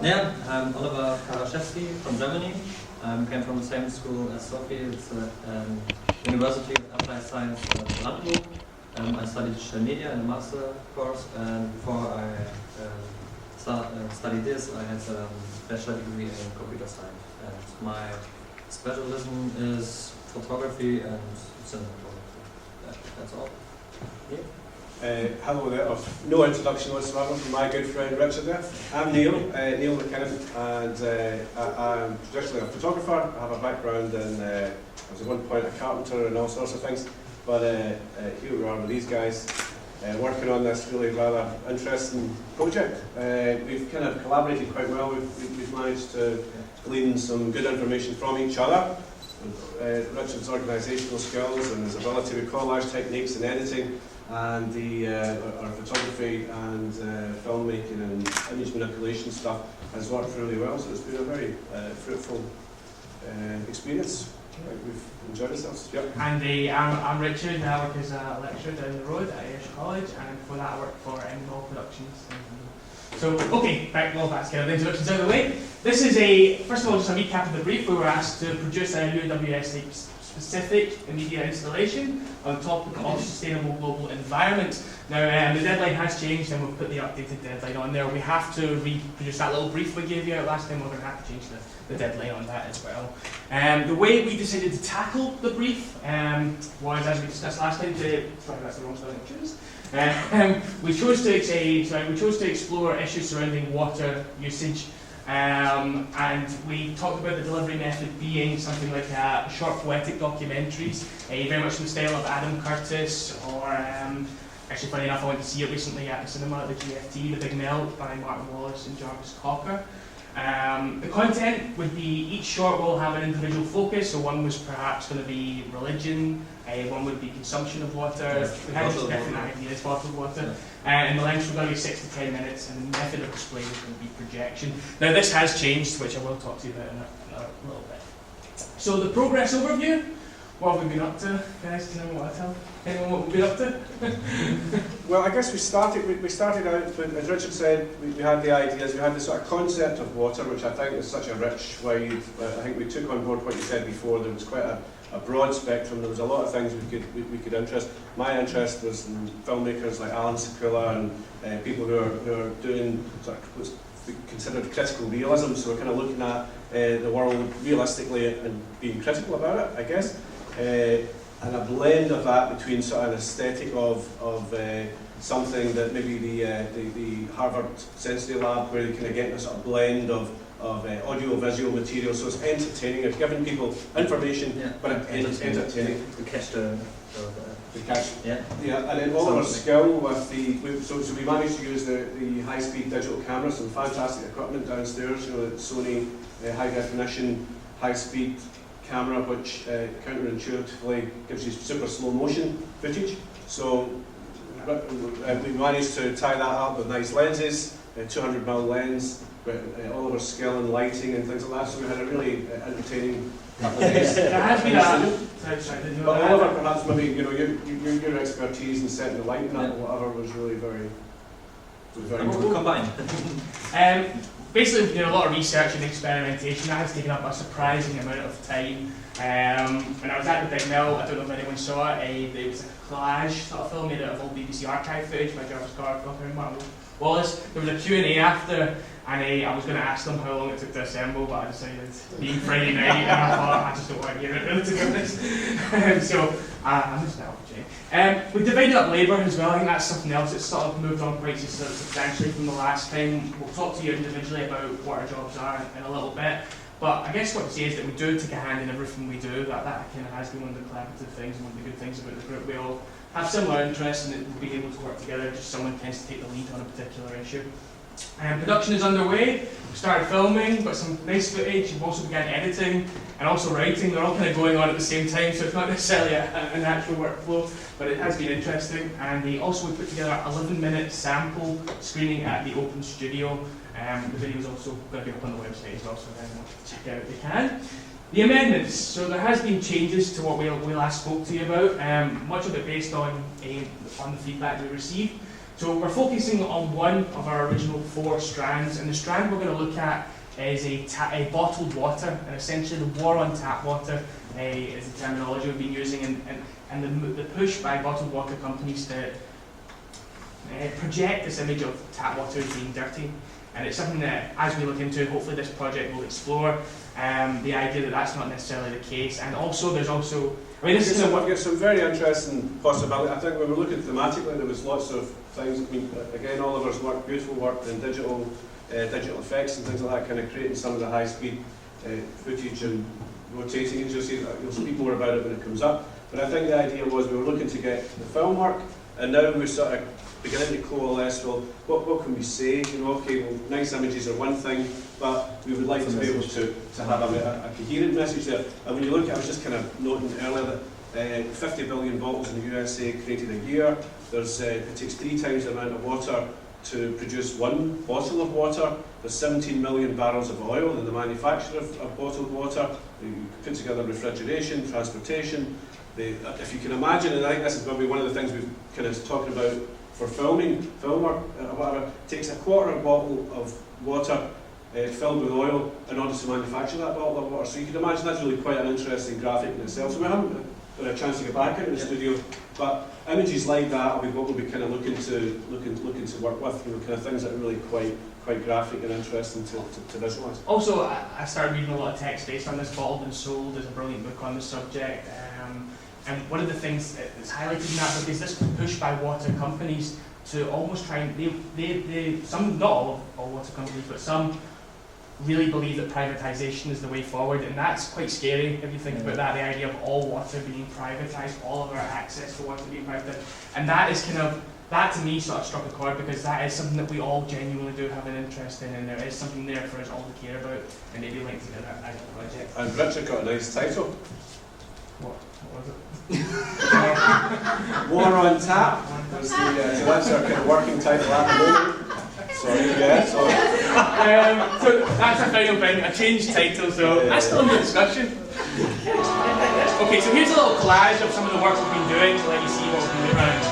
Yeah, I'm Oliver Karaszewski from Germany. Came from the same school as Sophie. It's University of Applied Science at Landau. I studied digital media in a master course, and before I studied this, I had a bachelor degree in computer science. And my specialism is photography and cinematography. That's all. Yeah. Hello there, no introduction whatsoever from my good friend Richard there. I'm Neil, Neil McKinnon, and I'm traditionally a photographer. I have a background in, I was at one point a carpenter and all sorts of things, but here we are with these guys working on this really rather interesting project. We've kind of collaborated quite well. We've managed to glean some good information from each other. Richard's organisational skills and his ability with collage techniques and editing, and our photography and filmmaking and image manipulation stuff has worked really well, so it's been a very fruitful experience. We've enjoyed ourselves. Yep. And I'm Richard, and I work as a lecturer down the road at Ayers College, and before that I worked for Endall Productions. So, okay, right, well that's kind of the introductions out of the way. This is first of all, just a recap of the brief. We were asked to produce a new WSA specific media installation on the topic of sustainable global environment. Now, the deadline has changed, and we've put the updated deadline on there. We have to reproduce that little brief we gave you out last time. We're going to have to change the deadline on that as well. The way we decided to tackle the brief was, as we discussed last time, sorry, that's the wrong spelling of choose. We chose to explore issues surrounding water usage. And we talked about the delivery method being something like short poetic documentaries, very much in the style of Adam Curtis, or actually funny enough I went to see it recently at the cinema at the GFT, The Big Melt by Martin Wallace and Jarvis Cocker. The content would be, each short will have an individual focus, so one was perhaps going to be religion, one would be consumption of water, we had just different ideas, bottled water, and the length were going to be 6 to 10 minutes, and the method of display was going to be projection. Now this has changed, which I will talk to you about in a little bit. So the progress overview, what have we been up to? Guys, do you know what I tell anyone what we've been up to? Well, I guess we started out, as Richard said, we had the ideas, we had the sort of concept of water, which I think is such a rich wide. I think we took on board what you said before. There was quite a broad spectrum. There was a lot of things we could interest. My interest was in filmmakers like Alan Sekula and people who are doing sort of what's considered critical realism. So we're kind of looking at the world realistically and being critical about it, I guess. And a blend of that between sort of an aesthetic of something that maybe the Harvard Sensory Lab, where you kind of get a sort of blend of audio-visual material, so it's entertaining. It's giving people information, but it's entertaining. To catch the catch. Yeah. Yeah, and then all our skill with so we managed to use the high-speed digital camera, some fantastic equipment downstairs. You know, the Sony high-definition, high-speed camera, which counterintuitively gives you super slow motion footage. So we managed to tie that up with nice lenses, 200mm lens, with all of our skill in lighting and things like that. So we had a really entertaining couple of days. There has been But Oliver, perhaps maybe your expertise in setting the lighting up or whatever was really very We'll combine. Basically, we've done a lot of research and experimentation. That has taken up a surprising amount of time. When I was at the Big Mill, I don't know if anyone saw it, it was a collage sort of film made out of old BBC archive footage by Jarvis Cocker and Martin Wallace. There was a Q&A after, and I was going to ask them how long it took to assemble, but I decided, being Friday night, and I thought, I just don't want to hear it really, to be honest. So, I'm just now we divided up labour as well. I think that's something else that's sort of moved on quite substantially from the last time. We'll talk to you individually about what our jobs are in a little bit. But I guess what to say is that we do take a hand in everything we do. That kind of has been one of the collaborative things and one of the good things about the group. We all have similar interests in it, being able to work together. Just someone tends to take the lead on a particular issue. Production is underway. We started filming, got some nice footage. We've also began editing and also writing. They're all kind of going on at the same time, so it's not necessarily a natural workflow, but it has been interesting. And we put together an 11-minute sample screening at the Open Studio. The video is also going to be up on the website as well, so if anyone wants to check it out, they can. The amendments. So there has been changes to what we last spoke to you about, much of it based on the feedback we received. So we're focusing on one of our original 4 strands, and the strand we're going to look at is a bottled water, and essentially the war on tap water is the terminology we've been using, and the push by bottled water companies to project this image of tap water as being dirty. And it's something that, as we look into, hopefully this project will explore the idea that that's not necessarily the case. And also, there's also, I mean, this is We've got some very interesting possibilities. I think when we were looking thematically, there was lots of things. I mean, again, Oliver's work, beautiful work in digital effects and things like that, kind of creating some of the high-speed footage and rotating it. You'll speak more about it when it comes up. But I think the idea was we were looking to get the film work, and now we're sort of beginning to coalesce. Well, what can we say? You know, okay, well, nice images are one thing, but we would like to be able to have a coherent message there. And when you look, I was just kind of noting earlier that 50 billion bottles in the USA created a year. It takes 3 times the amount of water to produce 1 bottle of water. There's 17 million barrels of oil in the manufacture of bottled water. You put together refrigeration, transportation. If you can imagine, and I think this is probably one of the things we've kind of talking about for film work, whatever, it takes a quarter of a bottle of water filled with oil in order to manufacture that bottle of water. So you can imagine that's really quite an interesting graphic in itself. So we haven't got a chance to get back into the studio, but images like that will be what we'll be kind of looking to work with, you know, kind of things that are really quite graphic and interesting to visualise. Also, I started reading a lot of text based on this. Bottled and Sold is a brilliant book on the subject. And one of the things that's highlighted in that book is this push by water companies to almost try and, some, not all water companies, but some really believe that privatisation is the way forward, and that's quite scary if you think about that, the idea of all water being privatised, all of our access to water being privatised. And that is kind of, that to me sort of struck a chord, because that is something that we all genuinely do have an interest in, and there is something there for us all to care about, and maybe link together as a project. And Richard got a nice title. What was it? War on Tap. So that's our kind of working title at the moment. Sorry, yeah, sorry. So that's our final thing, a changed title, so that's still under discussion. Okay, so here's a little collage of some of the work we've been doing to let you see what we've been doing around.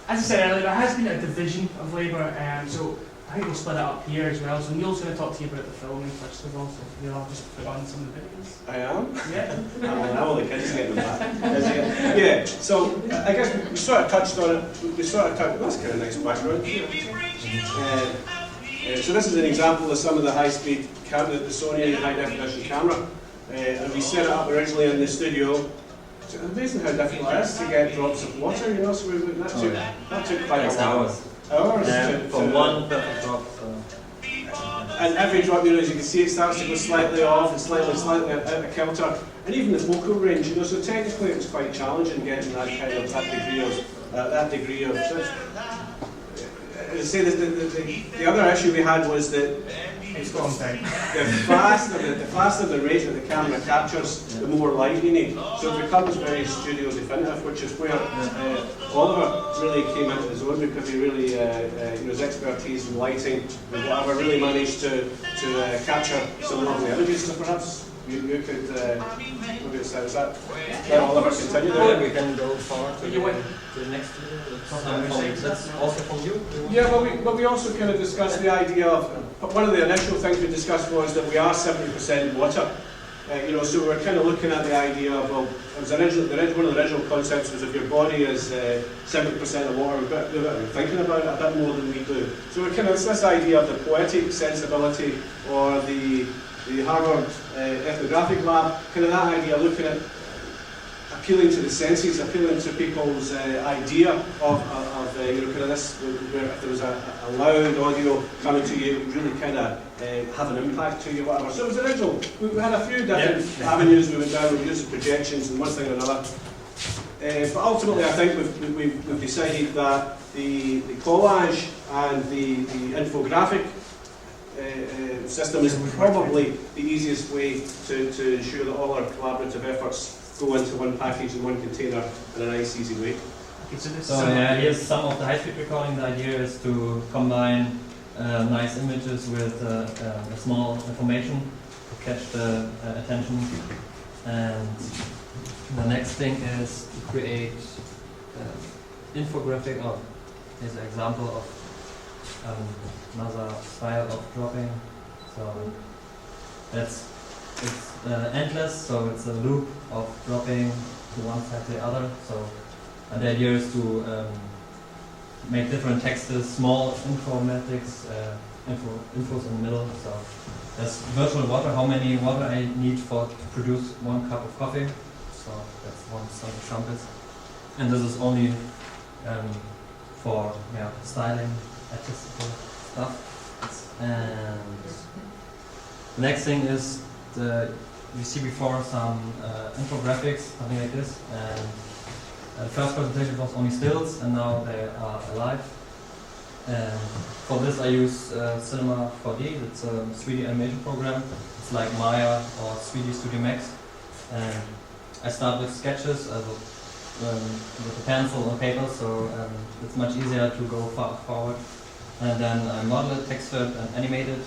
As I said earlier, there has been a division of labour, so I think we'll split it up here as well. So Neil's going to talk to you about the filming first of all, so Neil, I'll just put on some of the videos. I am? Yeah. Now all the kids getting them back. Yeah, so I guess we sort of touched on it. That's kind of nice background. So this is an example of some of the high-speed camera, the Sony high-definition camera. And we set it up originally in the studio. It's amazing how difficult it is to get drops of water, you know, so that took quite a while. Hours. For one perfect drop. And every drop, you know, as you can see, it starts to go slightly off and slightly out of kilter. And even the focal range, you know, so technically it was quite challenging getting that kind of, that degree of. As I say, the other issue we had was that It's long time. The faster the rate that the camera captures, the more light you need. So it becomes very studio definitive, which is where Oliver really came into his own, because he really, his expertise in lighting and whatever, really managed to capture some lovely images. So perhaps you could, maybe is that Oliver continue Yeah, there? we can go forward to the next video. That's also from you. Yeah, but we also kind of discussed the idea of, one of the initial things we discussed was that we are 70% water. So we're kind of looking at the idea of, well, it was one of the original concepts was if your body is 70% of water, we're thinking about it a bit more than we do. So we're kind of, it's this idea of the poetic sensibility, or the Harvard Ethnographic Lab, kind of that idea, looking at appealing to the senses, appealing to people's idea of kind of this, where if there was a loud audio coming to you, it would really kind of have an impact to you, whatever. So it was original. We had a few different avenues we went down. We used projections and one thing or another. But ultimately, I think we've decided that the collage and the infographic system is probably the easiest way to ensure that all our collaborative efforts go into one package in one container in a nice, easy way. Okay, So yeah, here's some of the high-speed recording. The idea is to combine nice images with a small information to catch the attention. And the next thing is to create infographic. Oh, here's an example of another style of dropping. So it's endless, so it's a loop of dropping to one side to the other. So the idea is to make different texts, small informatics, infos in the middle. So there's virtual water, how many water I need to produce 1 cup of coffee. So that's some examples. And this is only for styling, artistical stuff. And the next thing is you see before some infographics, something like this. And the first presentation was only stills, and now they are alive. And for this I use Cinema 4D. It's a 3D animation program. It's like Maya or 3D Studio Max. And I start with sketches with a pencil or paper, so it's much easier to go forward. And then I model it, texture it, and animate it.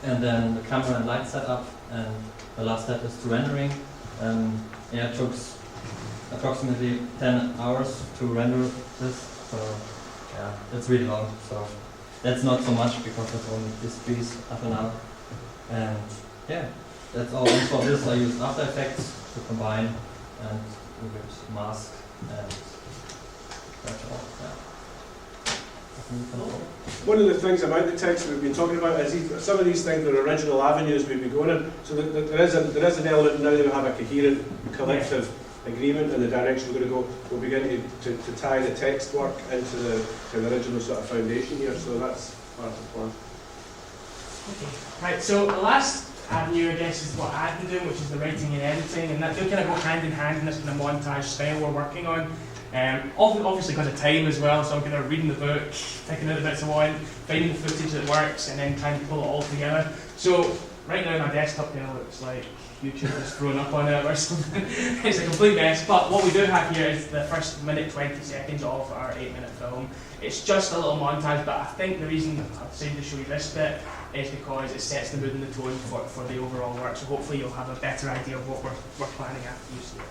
And then the camera and light setup. And the last step is to rendering. It took approximately 10 hours to render this. So yeah, it's really long. So that's not so much because it's only this piece up and now. And yeah, that's all. And for this I use After Effects to combine and we get mask and that's all. Yeah. One of the things about the text that we've been talking about is some of these things are original avenues we've been going in. So there is an element now that we have a coherent collective agreement in the direction we're going to go. We'll begin to tie the text work into the original sort of foundation here. So that's part of the plan. Okay. Right, so the last avenue, I guess, is what I've been doing, which is the writing and editing, and that do kind of go hand in hand in this kind of montage style we're working on. Obviously because of time as well, so I'm kind of reading the book, picking out the bits I want, finding the footage that works, and then trying to pull it all together. So right now my desktop kind of looks like YouTube has thrown up on it or something. It's a complete mess, but what we do have here is the first minute 20 seconds of our 8-minute film. It's just a little montage, but I think the reason I've decided to show you this bit is because it sets the mood and the tone for the overall work, so hopefully you'll have a better idea of what we're planning after you see it.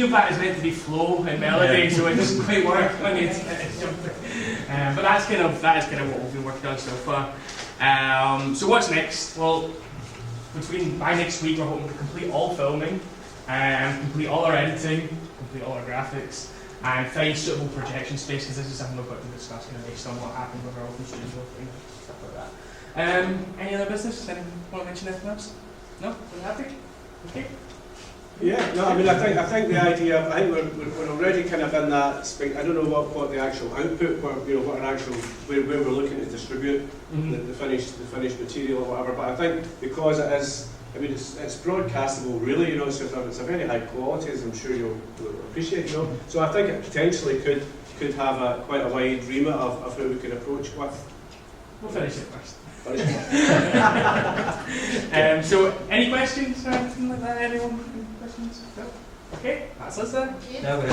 of that is meant to be flow and melody, so it doesn't quite work when it's jumping. But that is kind of what we've been working on so far. So what's next? Well, by next week we're hoping to complete all filming, complete all our editing, complete all our graphics, and find suitable projection space, because this is something we've got to discuss based on what happened with our open studio thing, stuff like that. Any other business? Anyone want to mention anything else? No? We're happy? Okay. Yeah, no, I mean, I think the idea, I think we're already kind of in that space. I don't know what the actual output, what our actual, where we're looking to distribute the finished material or whatever, but I think because it is, I mean, it's broadcastable really, so it's a very high quality, as I'm sure you'll appreciate, So I think it potentially could have quite a wide remit of how we could approach with. We'll finish it first. So, any questions or anything like that? Anyone? Any questions? No? Okay, that's us then. Yeah, we're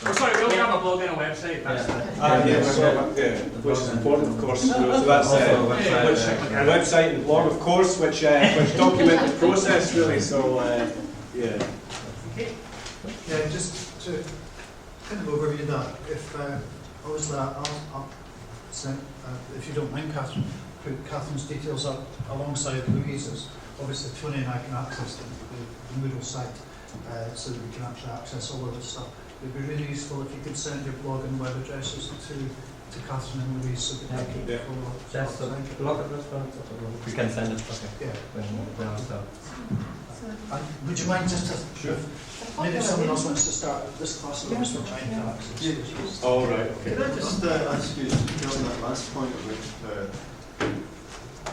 Oh, sorry, we also have a blog and a website. That's Which is important, of course. So that's website and blog, of course, which document the process really. So yeah. Okay. Yeah, just to kind of overview that, if obviously I'll send, if you don't mind, Catherine, put Catherine's details up alongside Louise's. Obviously, Tony and I can access the Moodle site, so that we can actually access all of this stuff. It would be really useful if you could send your blog and web addresses to Catherine and Louise so that they can follow up. Just a blog address, we can send it. Okay. Yeah. Would you mind just to, maybe someone else wants to start this class and we're trying to access. Oh, right, okay. Can I just ask you, on that last point about,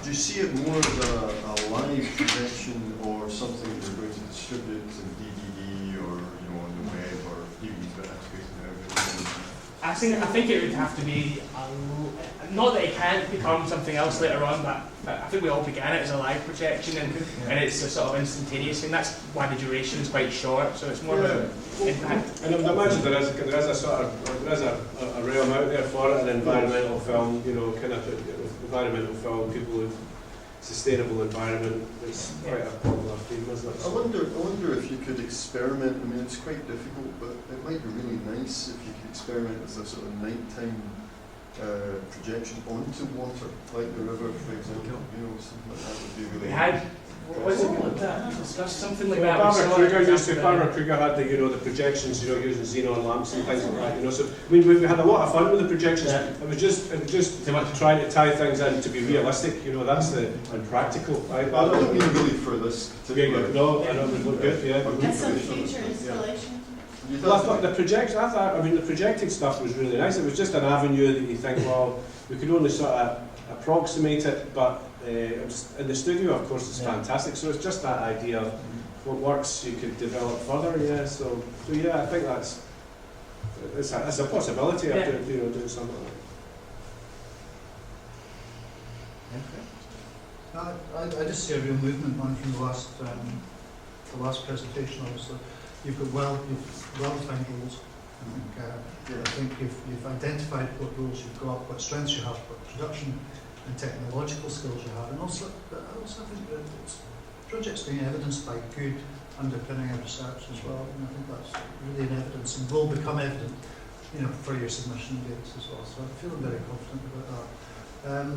do you see it more as a live projection or something that you're going to distribute in DVD or on the web or DVDs, but I think it would have to be, not that it can't become something else later on, but I think we all began it as a live projection and it's a sort of instantaneous thing. That's why the duration is quite short, so it's more of an impact. And I imagine there is a sort of, there is a realm out there for it, an environmental film, kind of environmental film, people with sustainable environment, it's quite a popular theme, isn't it? I wonder if you could experiment. I mean, it's quite difficult, but it might be really nice if you could experiment with a sort of nighttime projection onto water, like the river, for example. Something like that would be really. We had. What was it like that? We discussed something like that. Barbara Kruger had the projections, using xenon lamps and things like that. So we had a lot of fun with the projections. Yeah. It was just trying to tie things in to be realistic. That's and practical. I don't mean really for this particular. No, I know it would look good. Yeah. And some future installation. Well, I thought the projected stuff was really nice. It was just an avenue that you think, well, we could only sort of approximate it, but in the studio, of course, it's fantastic. So it's just that idea of what works you could develop further. Yeah. So yeah, I think it's a possibility of doing something like that. I just see a real movement on from the last presentation. Obviously, you've got well-defined goals. I think you've identified what roles you've got, what strengths you have, what production and technological skills you have, and also I think that the project's being evidenced by good underpinning of research as well, and I think that's really in evidence and will become evident, for your submission dates as well. So I'm feeling very confident about that.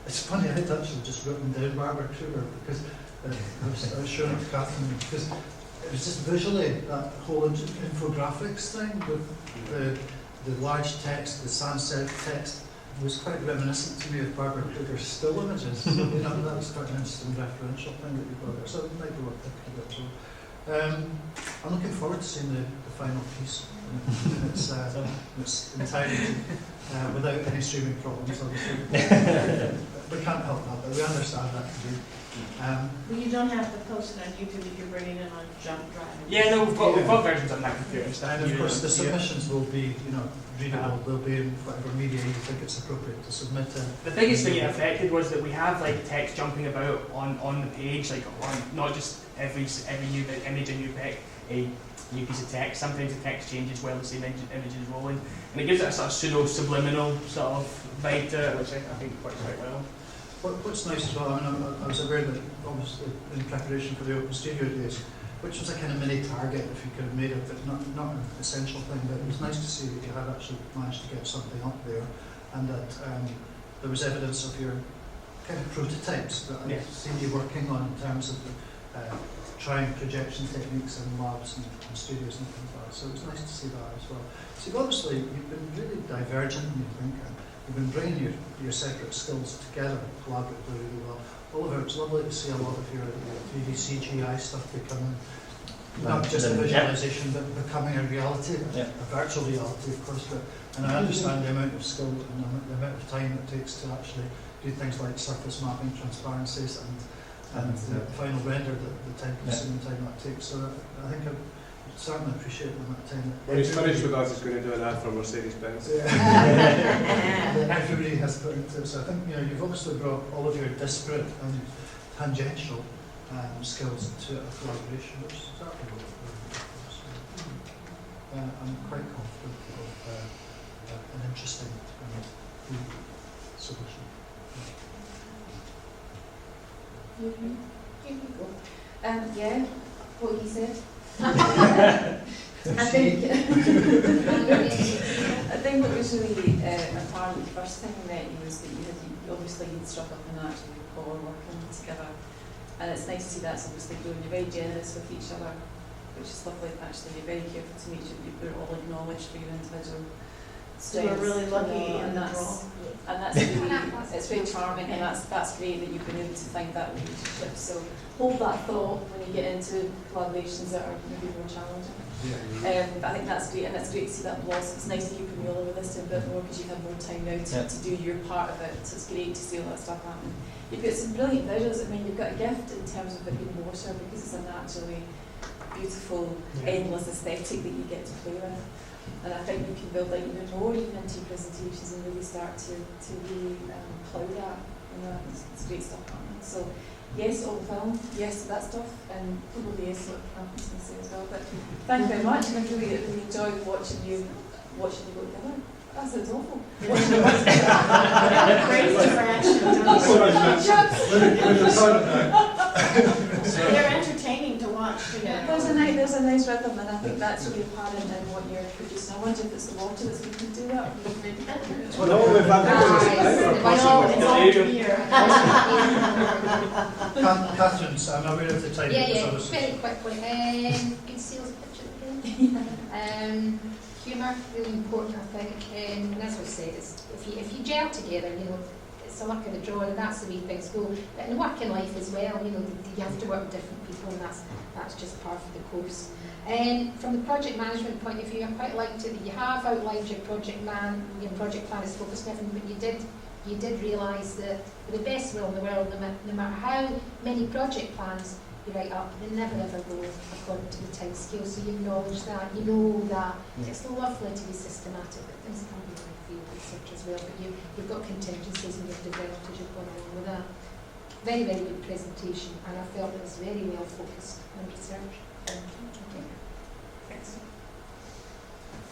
It's funny, I'd actually just written down Barbara Kruger because I was showing it to Catherine because it was just visually that whole infographics thing with the large text, the sans serif text. It was quite reminiscent to me of Barbara Kruger's still images. So, that was quite an interesting referential thing that you got there. So it might be worth thinking about. So, I'm looking forward to seeing the final piece. It's entirely without any streaming problems, obviously. We can't help that, but we understand that to do. Well, you don't have to post it on YouTube if you're bringing it on Jump Drive. Yeah, no, we've got versions on that computer. And of course, the submissions will be, readable. They'll be in whatever media you think it's appropriate to submit in. The biggest thing it affected was that we have text jumping about on the page, on not just every new image, a new piece of text. Sometimes the text changes while the same image is rolling, and it gives it a sort of pseudo subliminal sort of vibe to it, which I think works quite well. What's nice as well, I mean, I was aware that obviously in preparation for the Open Studio Days, which was a kind of mini target if you could have made it, but not an essential thing, but it was nice to see that you had actually managed to get something up there, and that there was evidence of your kind of prototypes that I've seen you working on in terms of trying projection techniques in labs and studios and things like that. So it was nice to see that as well. So you've been really divergent in your thinking. You've been bringing your separate skills together collaboratively really well. Oliver, it's lovely to see a lot of your 3D CGI stuff becoming not just a visualization, but becoming a reality, a virtual reality, of course. And I understand the amount of skill and the amount of time it takes to actually do things like surface mapping, transparencies, and the final render, the time-consuming time that takes. So I think I certainly appreciate the amount of time. When he's finished with us, he's going to do an ad for Mercedes-Benz. Everybody has put into it. So I think you've obviously brought all of your disparate and tangential skills to a collaboration, which is certainly what we're looking for. So, I'm quite confident of an interesting solution. You go. Yeah, what he said. I think what was really apparent the first time I met you was that you'd struck up an actual rapport working together, and it's nice to see that's obviously growing. You're very generous with each other, which is lovely. Actually, you're very careful to make sure that you're all acknowledged for your individual So we're really lucky and that's really, it's very charming, and that's great that you've been able to find that relationship. So hold that thought when you get into collaborations that are maybe more challenging. But I think that's great, and it's great to see that blossom. It's nice that you can roll over this a bit more because you have more time now to do your part of it. So it's great to see all that stuff happening. You've got some brilliant visuals. I mean, you've got a gift in terms of it being water because it's a naturally beautiful, endless aesthetic that you get to play with. And I think you can build that even more even into your presentations and really start to really plough that. It's great stuff happening. So yes, all the film, yes to that stuff, and probably yes what happens to say as well. But thank you very much, and I've really enjoyed watching you go together. That sounds awful. Great interaction. They're entertaining to watch together. There's a nice rhythm, and I think that's really apparent in what you're producing. I wonder if it's the water that's making you do that. No, we've had Catherine, I'm aware of the time. Very quickly. Good sales pitch again. Humour, really important, I think. And as I said, if you gel together, it's a luck of the draw, and that's the way things go. But in working life as well, you have to work with different people, and that's just part of the course. And from the project management point of view, I quite liked it that you have outlined your project plan is focused on everything, but you did realise that with the best will in the world, no matter how many project plans you write up, they never ever go according to the time scale. So you acknowledge that, you know that. It's lovely to be systematic, but things can be like field research as well. But you've got contingencies and you've developed as you've gone along with that. Very, very good presentation, and I felt it was very well focused on research. Thank you. Thanks.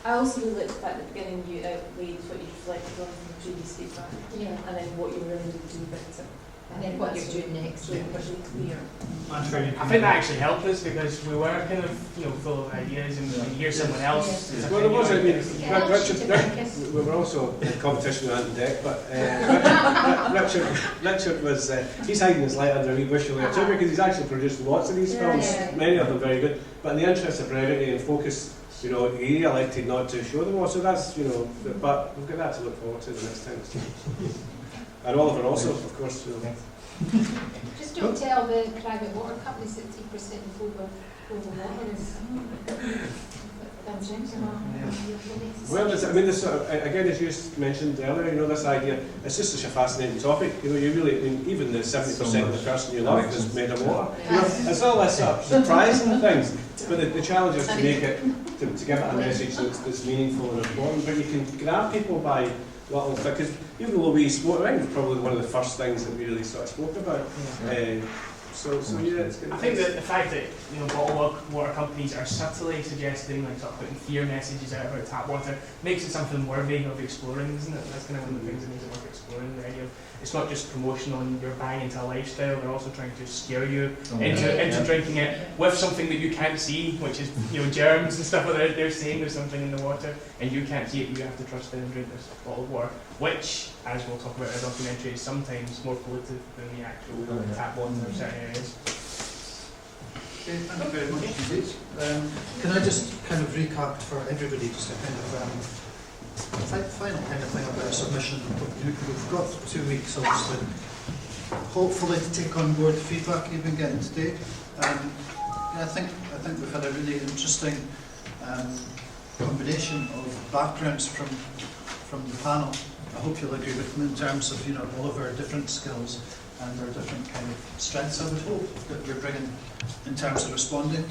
I also really liked the fact at the beginning you outlaid what you reflected on from the previous feedback, and then what you were going to do with it. And then what you're doing next. So it was really clear. I think that actually helped us because we were kind of full of ideas, and when you hear someone else. Well, there was Richard, we were also in competition with Ant and Deck, but Richard was, he's hiding his light under a wee bushel there too, because he's actually produced lots of these films, many of them very good, but in the interest of brevity and focus, he elected not to show them all, so that's, but we've got that to look forward to the next time. And Oliver also, of course. Just don't tell the private water companies that 3% over water is. Well, this again, as you mentioned earlier, this idea, it's just such a fascinating topic. You really, even the 70% of the person you love is made of water. It's all this sort of surprising things, but the challenge is to make it, to give it a message that's meaningful and important. But you can grab people by little, because even though we spoke, I think it was probably one of the first things that we really sort of spoke about. So yeah, it's good. I think that the fact that bottled water companies are subtly suggesting, like, sort of putting fear messages out about tap water makes it something worthy of exploring, isn't it? That's kind of one of the things that makes it worth exploring. The idea of it's not just promotional and you're buying into a lifestyle; they're also trying to scare you into drinking it with something that you can't see, which is germs and stuff. They're saying there's something in the water, and you can't see it. You have to trust it and drink this bottled water, which, as we'll talk about in a documentary, is sometimes more polluted than the actual tap water in certain areas. Okay, thank you very much indeed. Can I just kind of recap for everybody, just a kind of final kind of thing about submission? We've got 2 weeks, obviously, hopefully to take on board the feedback you've been getting today. I think we've had a really interesting combination of backgrounds from the panel. I hope you'll agree with me in terms of all of our different skills and our different kind of strengths. I would hope that we're bringing in terms of responding